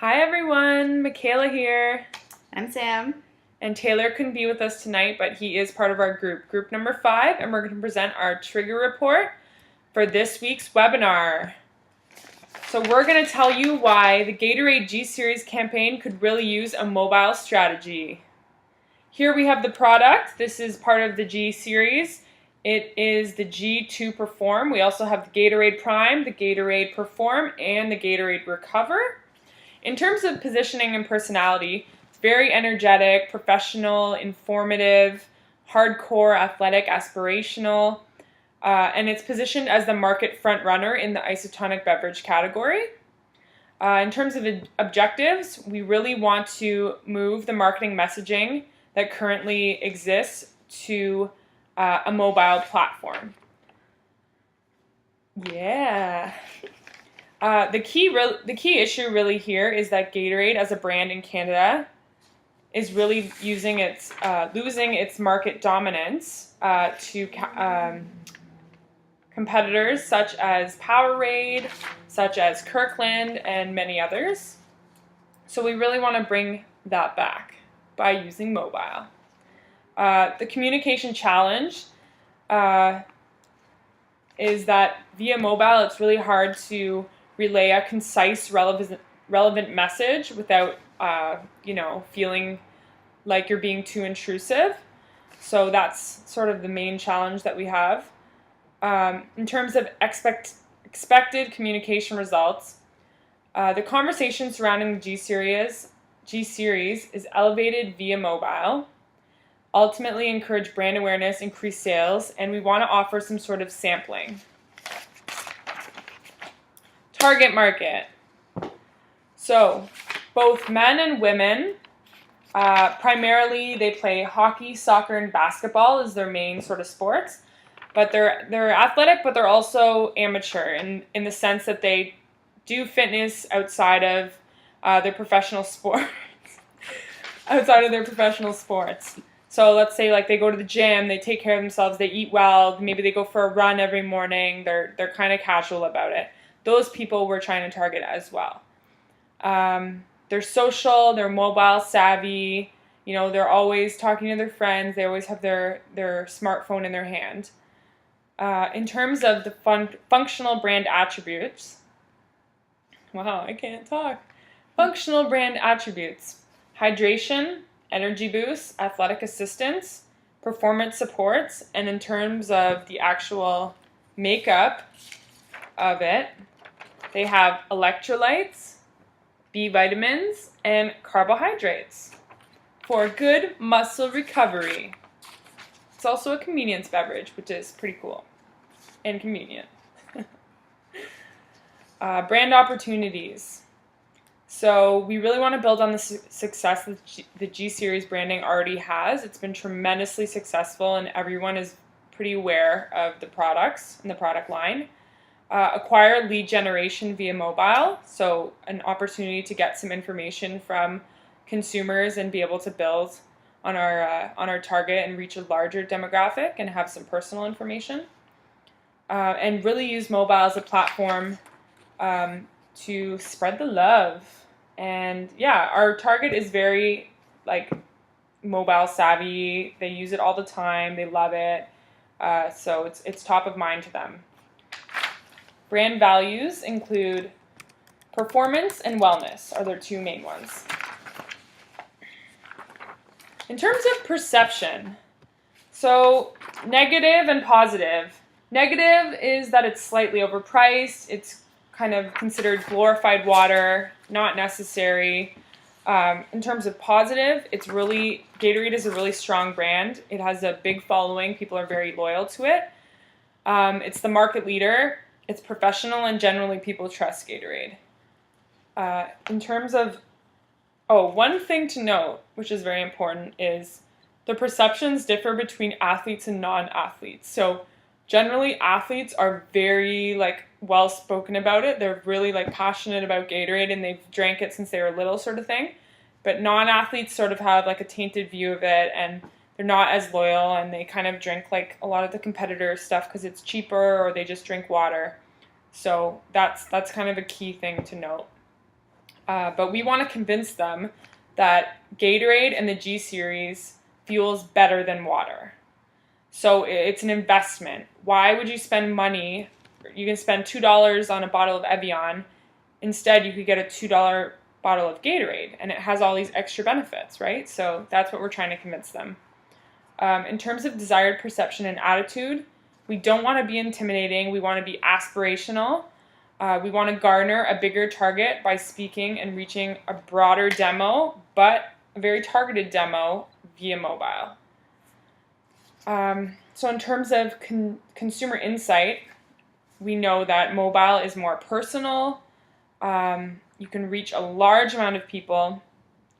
Hi everyone, Michaela here. I'm Sam. And Taylor couldn't be with us tonight, but he is part of our group number 5, and we're going to present our trigger report for this week's webinar. So we're going to tell you why the Gatorade G-Series campaign could really use a mobile strategy. Here we have the product. This is part of the G-Series. It is the G2 Perform. We also have the Gatorade Prime, the Gatorade Perform, and the Gatorade Recover. In terms of positioning and personality, it's very energetic, professional, informative, hardcore, athletic, aspirational, and it's positioned as the market front runner in the isotonic beverage category. In terms of objectives, we really want to move the marketing messaging that currently exists to a mobile platform. Yeah. The key issue really here is that Gatorade as a brand in Canada is really losing its market dominance to competitors such as Powerade, such as Kirkland, and many others. So we really want to bring that back by using mobile. The communication challenge is that via mobile it's really hard to relay a concise, relevant message without, feeling like you're being too intrusive. So that's sort of the main challenge that we have. In terms of expected communication results, the conversation surrounding the G-Series is elevated via mobile, ultimately encourage brand awareness, increase sales, and we want to offer some sort of sampling. Target market. So, both men and women, primarily they play hockey, soccer, and basketball as their main sort of sports. But they're athletic, but they're also amateur in the sense that they do fitness outside of their professional sports. outside of their professional sports. So let's say like they go to the gym, they take care of themselves, they eat well, maybe they go for a run every morning. They're kind of casual about it. Those people we're trying to target as well. They're social, they're mobile savvy, they're always talking to their friends, they always have their smartphone in their hand. In terms of the functional brand attributes, wow, I can't talk. Functional brand attributes: hydration, energy boost, athletic assistance, performance supports, and in terms of the actual makeup of it, they have electrolytes, B vitamins, and carbohydrates for good muscle recovery. It's also a convenience beverage, which is pretty cool and convenient. Brand opportunities. So we really want to build on the success that the G-Series branding already has. It's been tremendously successful, and everyone is pretty aware of the products and the product line. Acquire lead generation via mobile, so an opportunity to get some information from consumers and be able to build on our target and reach a larger demographic and have some personal information. And really use mobile as a platform to spread the love. And yeah, our target is very mobile savvy. They use it all the time. They love it. So it's top of mind to them. Brand values include performance and wellness are their two main ones. In terms of perception, so negative and positive. Negative is that it's slightly overpriced. It's kind of considered glorified water, not necessary. In terms of positive, Gatorade is a really strong brand. It has a big following. People are very loyal to it. It's the market leader. It's professional, and generally people trust Gatorade. In terms of, one thing to note, which is very important, is the perceptions differ between athletes and non-athletes. So generally athletes are very well spoken about it. They're really passionate about Gatorade, and they've drank it since they were little, sort of thing. But non-athletes sort of have a tainted view of it, and they're not as loyal, and they kind of drink a lot of the competitor stuff because it's cheaper, or they just drink water. So that's kind of a key thing to note. But we want to convince them that Gatorade and the G Series fuels better than water. So it's an investment. Why would you spend money? You can spend $2 on a bottle of Evian. Instead, you could get a $2 bottle of Gatorade, and it has all these extra benefits, right? So that's what we're trying to convince them. In terms of desired perception and attitude, we don't want to be intimidating. We want to be aspirational. We want to garner a bigger target by speaking and reaching a broader demo, but a very targeted demo via mobile. So in terms of consumer insight, we know that mobile is more personal. You can reach a large amount of people,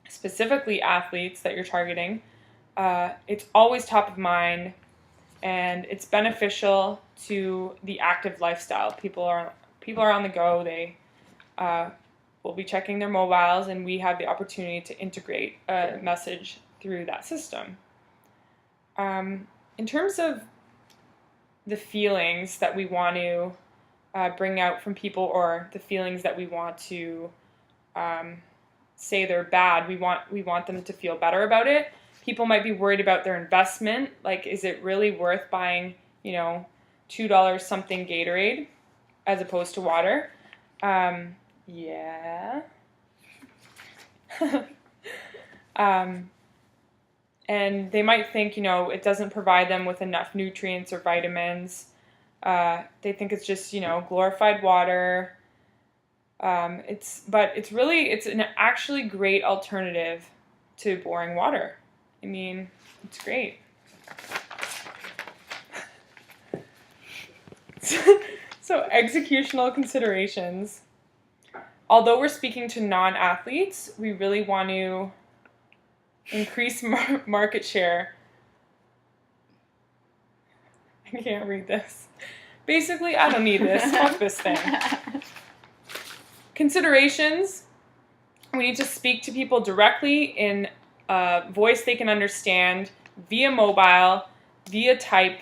specifically athletes that you're targeting. It's always top of mind, and it's beneficial to the active lifestyle. People are on the go. They will be checking their mobiles, and we have the opportunity to integrate a message through that system. In terms of the feelings that we want to bring out from people, or the feelings that we want to say they're bad, we want them to feel better about it. People might be worried about their investment. Like, is it really worth buying, $2 something Gatorade as opposed to water? Yeah. And they might think, it doesn't provide them with enough nutrients or vitamins. They think it's just, glorified water. It's an actually great alternative to boring water. I mean, it's great. So executional considerations. Although we're speaking to non-athletes, we really want to increase market share. I can't read this. Basically, I don't need this. Fuck this thing. Considerations. We need to speak to people directly in a voice they can understand, via mobile, via type.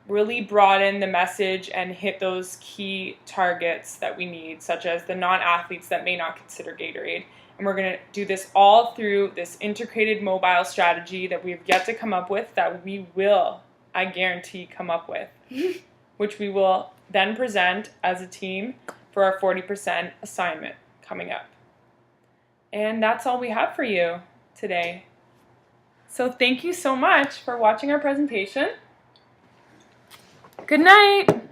Really broaden the message and hit those key targets that we need, such as the non-athletes that may not consider Gatorade. And we're going to do this all through this integrated mobile strategy that we've yet to come up with, that we will, I guarantee, come up with, which we will then present as a team for our 40% assignment coming up. And that's all we have for you today. So thank you so much for watching our presentation. Good night.